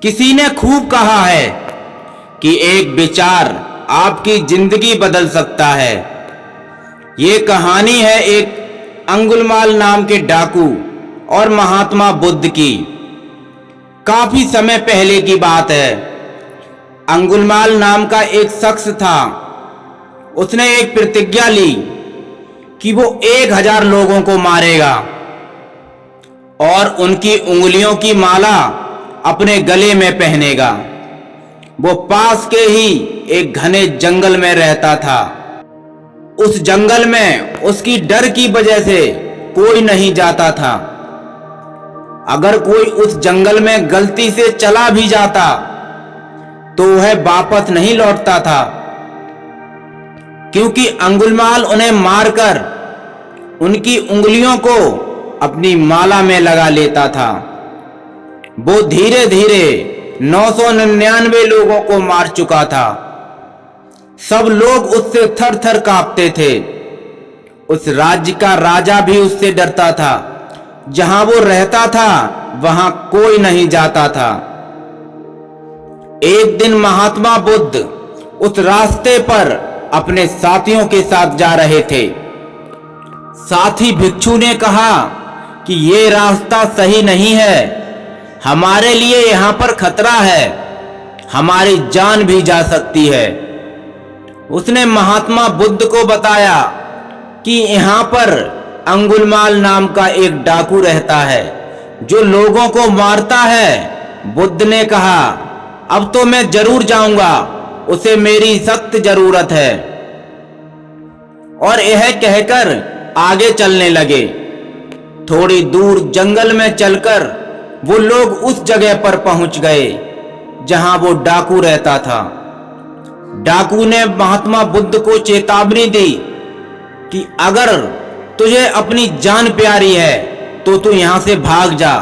किसी ने खूब कहा है कि एक विचार आपकी जिंदगी बदल सकता है। ये कहानी है एक अंगुलमाल नाम के डाकू और महात्मा बुद्ध की। काफी समय पहले की बात है। अंगुलमाल नाम का एक शख्स था। उसने एक प्रतिज्ञा ली कि वो 1000 लोगों को मारेगा और उनकी उंगलियों की माला अपने गले में पहनेगा। वो पास के ही एक घने जंगल में रहता था। उस जंगल में उसकी डर की वजह से कोई नहीं जाता था। अगर कोई उस जंगल में गलती से चला भी जाता तो वह वापस नहीं लौटता था, क्योंकि अंगुलमाल उन्हें मारकर उनकी उंगलियों को अपनी माला में लगा लेता था। वो धीरे धीरे 999 लोगों को मार चुका था। सब लोग उससे थर थर कांपते थे। उस राज्य का राजा भी उससे डरता था। जहां वो रहता था वहां कोई नहीं जाता था। एक दिन महात्मा बुद्ध उस रास्ते पर अपने साथियों के साथ जा रहे थे। साथी भिक्षु ने कहा कि ये रास्ता सही नहीं है, हमारे लिए यहाँ पर खतरा है, हमारी जान भी जा सकती है। उसने महात्मा बुद्ध को बताया कि यहाँ पर अंगुलमाल नाम का एक डाकू रहता है जो लोगों को मारता है। बुद्ध ने कहा, अब तो मैं जरूर जाऊंगा, उसे मेरी सख्त जरूरत है। और यह कहकर आगे चलने लगे। थोड़ी दूर जंगल में चलकर वो लोग उस जगह पर पहुंच गए जहां वो डाकू रहता था। डाकू ने महात्मा बुद्ध को चेतावनी दी कि अगर तुझे अपनी जान प्यारी है तो तू यहां से भाग जा।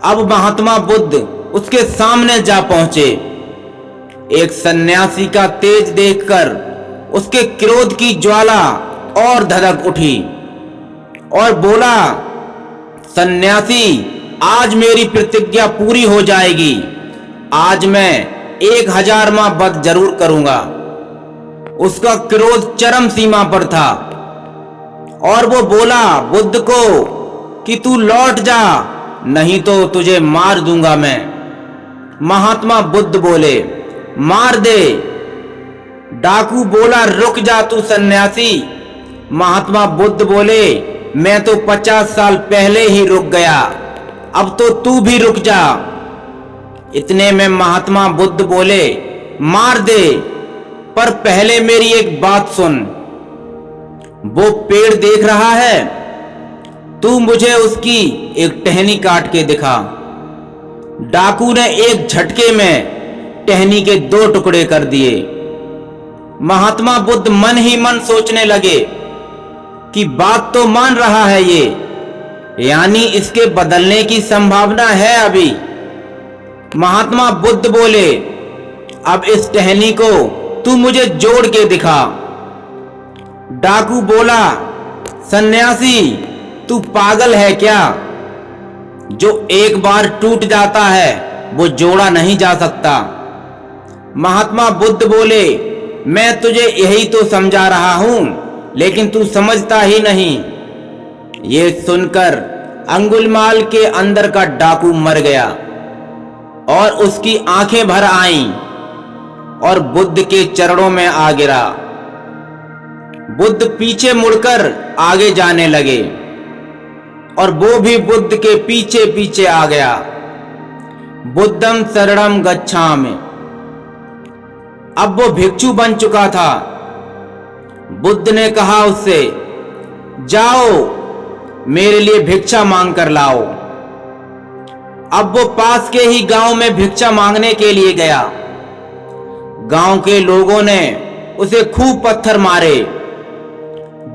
अब महात्मा बुद्ध उसके सामने जा पहुंचे। एक सन्यासी का तेज देखकर उसके क्रोध की ज्वाला और धधक उठी और बोला, सन्यासी, आज मेरी प्रतिज्ञा पूरी हो जाएगी। आज मैं 1000वां वध जरूर करूंगा। उसका क्रोध चरम सीमा पर था और वो बोला बुद्ध को कि तू लौट जा, नहीं तो तुझे मार दूंगा मैं। महात्मा बुद्ध बोले, मार दे। डाकू बोला, रुक जा तू सन्यासी। महात्मा बुद्ध बोले, मैं तो 50 साल पहले ही रुक गया, अब तो तू भी रुक जा। इतने में महात्मा बुद्ध बोले, मार दे, पर पहले मेरी एक बात सुन। वो पेड़ देख रहा है, तू मुझे उसकी एक टहनी काट के दिखा। डाकू ने एक झटके में टहनी के 2 टुकड़े कर दिए। महात्मा बुद्ध मन ही मन सोचने लगे कि बात तो मान रहा है ये, यानी इसके बदलने की संभावना है अभी। महात्मा बुद्ध बोले, अब इस टहनी को तू मुझे जोड़ के दिखा। डाकू बोला, सन्यासी, तू पागल है क्या? जो एक बार टूट जाता है वो जोड़ा नहीं जा सकता। महात्मा बुद्ध बोले, मैं तुझे यही तो समझा रहा हूं, लेकिन तू समझता ही नहीं। ये सुनकर अंगुलमाल के अंदर का डाकू मर गया और उसकी आंखें भर आईं और बुद्ध के चरणों में आ गिरा। बुद्ध पीछे मुड़कर आगे जाने लगे और वो भी बुद्ध के पीछे पीछे आ गया। बुद्धं शरणं गच्छामि। अब वो भिक्षु बन चुका था। बुद्ध ने कहा उससे, जाओ मेरे लिए भिक्षा मांग कर लाओ। अब वो पास के ही गांव में भिक्षा मांगने के लिए गया। गांव के लोगों ने उसे खूब पत्थर मारे,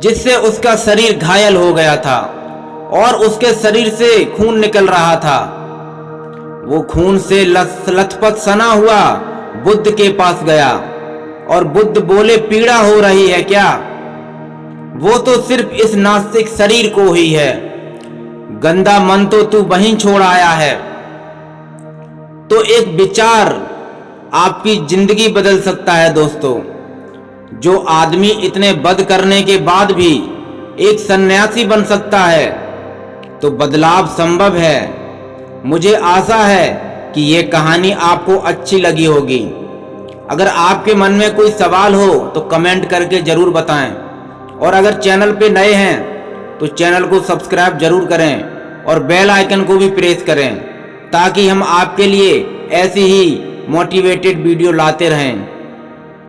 जिससे उसका शरीर घायल हो गया था और उसके शरीर से खून निकल रहा था। वो खून से लथपथ सना हुआ बुद्ध के पास गया और बुद्ध बोले, पीड़ा हो रही है क्या? वो तो सिर्फ इस नास्तिक शरीर को ही है, गंदा मन तो तू वहीं छोड़ आया है। तो एक विचार आपकी जिंदगी बदल सकता है दोस्तों। जो आदमी इतने बद करने के बाद भी एक सन्यासी बन सकता है, तो बदलाव संभव है। मुझे आशा है कि ये कहानी आपको अच्छी लगी होगी। अगर आपके मन में कोई सवाल हो तो कमेंट करके ज़रूर बताएं, और अगर चैनल पे नए हैं तो चैनल को सब्सक्राइब जरूर करें और बेल आइकन को भी प्रेस करें, ताकि हम आपके लिए ऐसी ही मोटिवेटेड वीडियो लाते रहें।